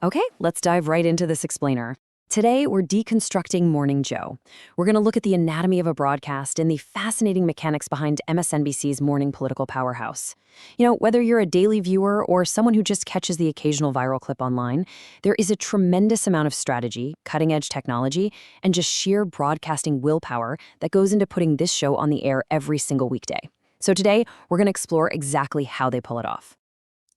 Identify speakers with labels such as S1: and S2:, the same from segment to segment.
S1: Okay, let's dive right into this explainer. Today, we're deconstructing Morning Joe. We're going to look at the anatomy of a broadcast and the fascinating mechanics behind MSNBC's morning political powerhouse. Whether you're a daily viewer or someone who just catches the occasional viral clip online, there is a tremendous amount of strategy, cutting-edge technology, and just sheer broadcasting willpower that goes into putting this show on the air every single weekday. So today, we're going to explore exactly how they pull it off.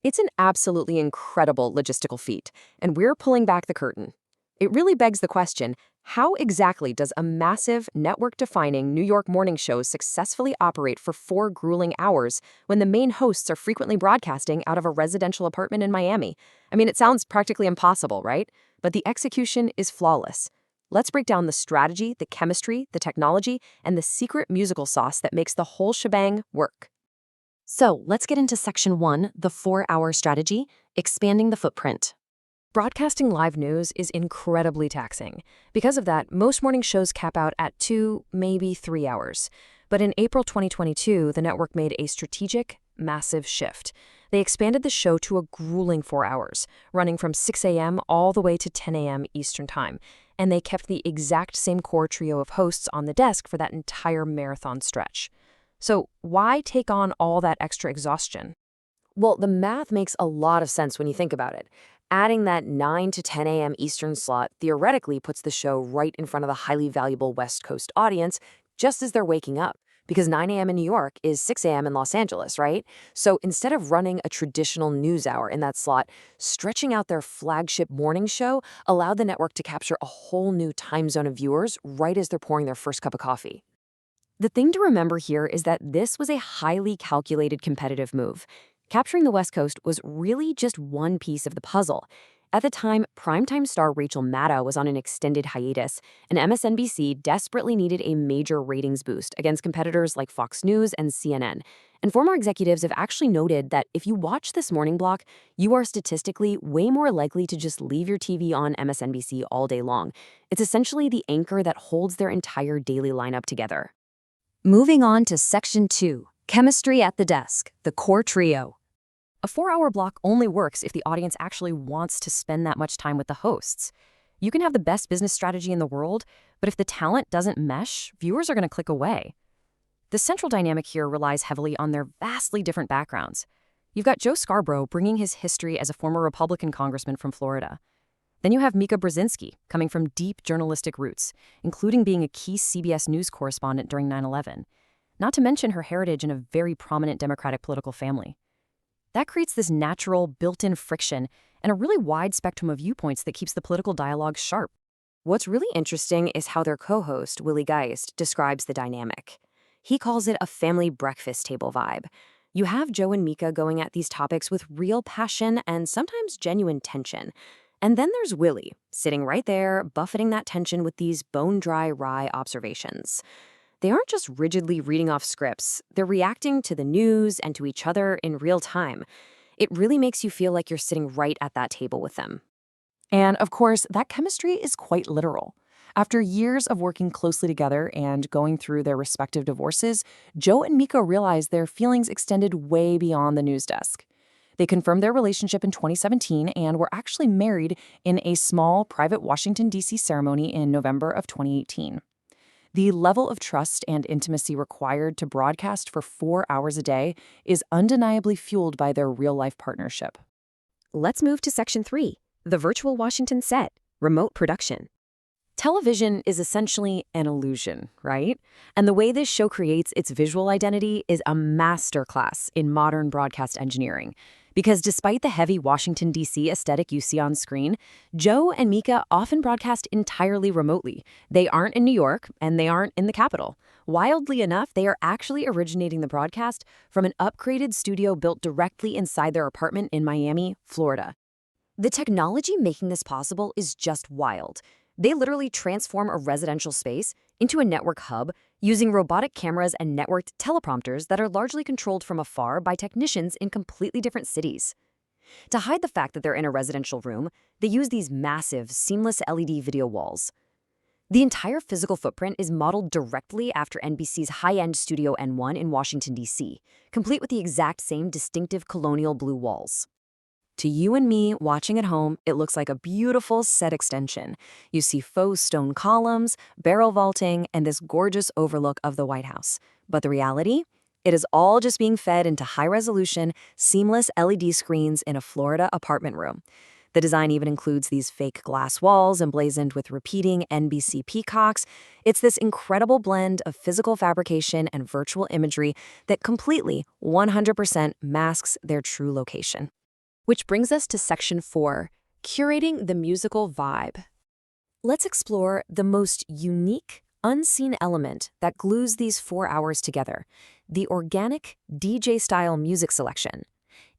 S2: It's an absolutely incredible logistical feat, and we're pulling back the curtain. It really begs the question, how exactly does a massive, network-defining New York morning show successfully operate for 4 grueling hours when the main hosts are frequently broadcasting out of a residential apartment in Miami? I mean, it sounds practically impossible, right? But the execution is flawless. Let's break down the strategy, the chemistry, the technology, and the secret musical sauce that makes the whole shebang work.
S1: So let's get into Section 1, the 4-hour strategy, expanding the footprint.
S2: Broadcasting live news is incredibly taxing. Because of that, most morning shows cap out at 2, maybe 3 hours. But in April 2022, the network made a strategic, massive shift. They expanded the show to a grueling 4 hours, running from 6 a.m. all the way to 10 a.m. Eastern Time. And they kept the exact same core trio of hosts on the desk for that entire marathon stretch. So why take on all that extra exhaustion?
S1: Well, the math makes a lot of sense when you think about it. Adding that 9 to 10 a.m. Eastern slot theoretically puts the show right in front of the highly valuable West Coast audience just as they're waking up, because 9 a.m. in New York is 6 a.m. in Los Angeles, right? So instead of running a traditional news hour in that slot, stretching out their flagship morning show allowed the network to capture a whole new time zone of viewers right as they're pouring their first cup of coffee. The thing to remember here is that this was a highly calculated competitive move. Capturing the West Coast was really just one piece of the puzzle. At the time, primetime star Rachel Maddow was on an extended hiatus, and MSNBC desperately needed a major ratings boost against competitors like Fox News and CNN. And former executives have actually noted that if you watch this morning block, you are statistically way more likely to just leave your TV on MSNBC all day long. It's essentially the anchor that holds their entire daily lineup together. Moving on to Section 2, Chemistry at the Desk, the core trio. A 4-hour block only works if the audience actually wants to spend that much time with the hosts. You can have the best business strategy in the world, but if the talent doesn't mesh, viewers are going to click away. The central dynamic here relies heavily on their vastly different backgrounds. You've got Joe Scarborough bringing his history as a former Republican congressman from Florida. Then you have Mika Brzezinski coming from deep journalistic roots, including being a key CBS News correspondent during 9/11, not to mention her heritage in a very prominent Democratic political family. That creates this natural, built-in friction and a really wide spectrum of viewpoints that keeps the political dialogue sharp. What's really interesting is how their co-host, Willie Geist, describes the dynamic. He calls it a family breakfast table vibe. You have Joe and Mika going at these topics with real passion and sometimes genuine tension. And then there's Willie, sitting right there, buffeting that tension with these bone-dry, wry observations. They aren't just rigidly reading off scripts, they're reacting to the news and to each other in real time. It really makes you feel like you're sitting right at that table with them.
S3: And of course, that chemistry is quite literal. After years of working closely together and going through their respective divorces, Joe and Mika realized their feelings extended way beyond the news desk. They confirmed their relationship in 2017 and were actually married in a small, private Washington, D.C. ceremony in November of 2018. The level of trust and intimacy required to broadcast for 4 hours a day is undeniably fueled by their real-life partnership.
S2: Let's move to Section 3, the virtual Washington set, remote production.
S1: Television is essentially an illusion, right? And the way this show creates its visual identity is a masterclass in modern broadcast engineering. Because despite the heavy Washington, D.C. aesthetic you see on screen, Joe and Mika often broadcast entirely remotely. They aren't in New York, and they aren't in the Capitol. Wildly enough, they are actually originating the broadcast from an upgraded studio built directly inside their apartment in Miami, Florida. The technology making this possible is just wild. They literally transform a residential space into a network hub using robotic cameras and networked teleprompters that are largely controlled from afar by technicians in completely different cities. To hide the fact that they're in a residential room, they use these massive, seamless LED video walls. The entire physical footprint is modeled directly after NBC's high-end Studio N1 in Washington, D.C., complete with the exact same distinctive colonial blue walls.
S2: To you and me watching at home, it looks like a beautiful set extension. You see faux stone columns, barrel vaulting, and this gorgeous overlook of the White House. But the reality? It is all just being fed into high-resolution, seamless LED screens in a Florida apartment room. The design even includes these fake glass walls emblazoned with repeating NBC peacocks. It's this incredible blend of physical fabrication and virtual imagery that completely, 100% masks their true location. Which brings us to Section 4, Curating the Musical Vibe. Let's explore the most unique, unseen element that glues these 4 hours together, the organic, DJ-style music selection.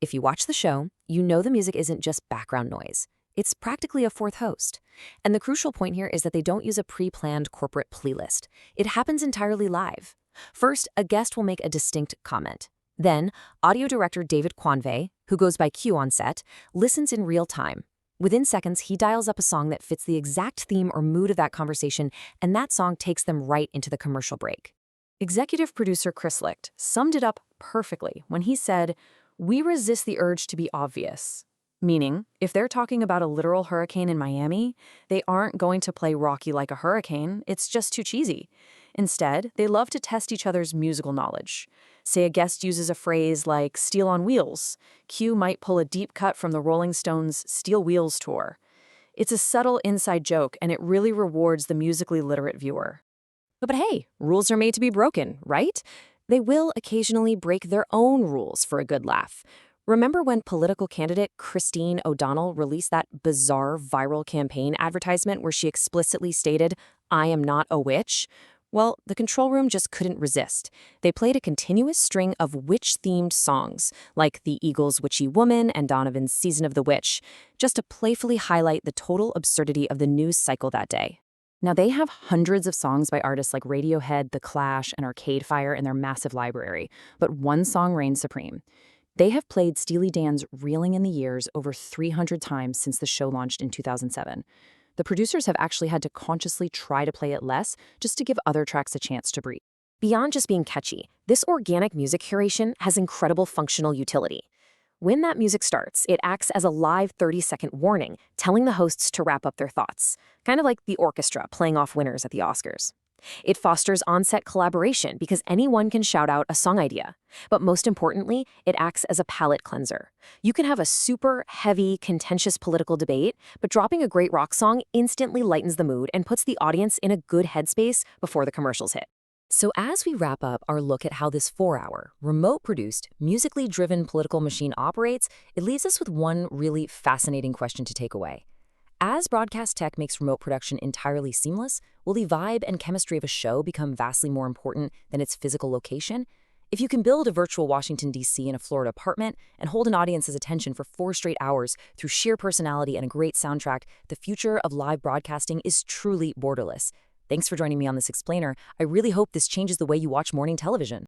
S2: If you watch the show, you know the music isn't just background noise. It's practically a fourth host. And the crucial point here is that they don't use a pre-planned corporate playlist. It happens entirely live. First, a guest will make a distinct comment. Then, audio director David Quanvey, who goes by Q on set, listens in real time. Within seconds, he dials up a song that fits the exact theme or mood of that conversation, and that song takes them right into the commercial break. Executive producer Chris Licht summed it up perfectly when he said, "We resist the urge to be obvious." Meaning, if they're talking about a literal hurricane in Miami, they aren't going to play Rocky Like a Hurricane. It's just too cheesy. Instead, they love to test each other's musical knowledge. Say a guest uses a phrase like "Steel on Wheels." Q might pull a deep cut from the Rolling Stones' Steel Wheels tour. It's a subtle inside joke, and it really rewards the musically literate viewer. But hey, rules are made to be broken, right? They will occasionally break their own rules for a good laugh. Remember when political candidate Christine O'Donnell released that bizarre viral campaign advertisement where she explicitly stated, "I am not a witch"? Well, the control room just couldn't resist. They played a continuous string of witch-themed songs, like the Eagles' Witchy Woman and Donovan's Season of the Witch, just to playfully highlight the total absurdity of the news cycle that day. Now, they have hundreds of songs by artists like Radiohead, The Clash, and Arcade Fire in their massive library, but one song reigns supreme. They have played Steely Dan's Reeling in the Years over 300 times since the show launched in 2007. The producers have actually had to consciously try to play it less just to give other tracks a chance to breathe. Beyond just being catchy, this organic music curation has incredible functional utility. When that music starts, it acts as a live 30-second warning, telling the hosts to wrap up their thoughts, kind of like the orchestra playing off winners at the Oscars. It fosters on-set collaboration because anyone can shout out a song idea. But most importantly, it acts as a palate cleanser. You can have a super heavy, contentious political debate, but dropping a great rock song instantly lightens the mood and puts the audience in a good headspace before the commercials hit. So as we wrap up our look at how this 4-hour, remote-produced, musically driven political machine operates, it leaves us with one really fascinating question to take away. As broadcast tech makes remote production entirely seamless, will the vibe and chemistry of a show become vastly more important than its physical location? If you can build a virtual Washington, D.C. in a Florida apartment and hold an audience's attention for 4 straight hours through sheer personality and a great soundtrack, the future of live broadcasting is truly borderless. Thanks for joining me on this explainer. I really hope this changes the way you watch morning television.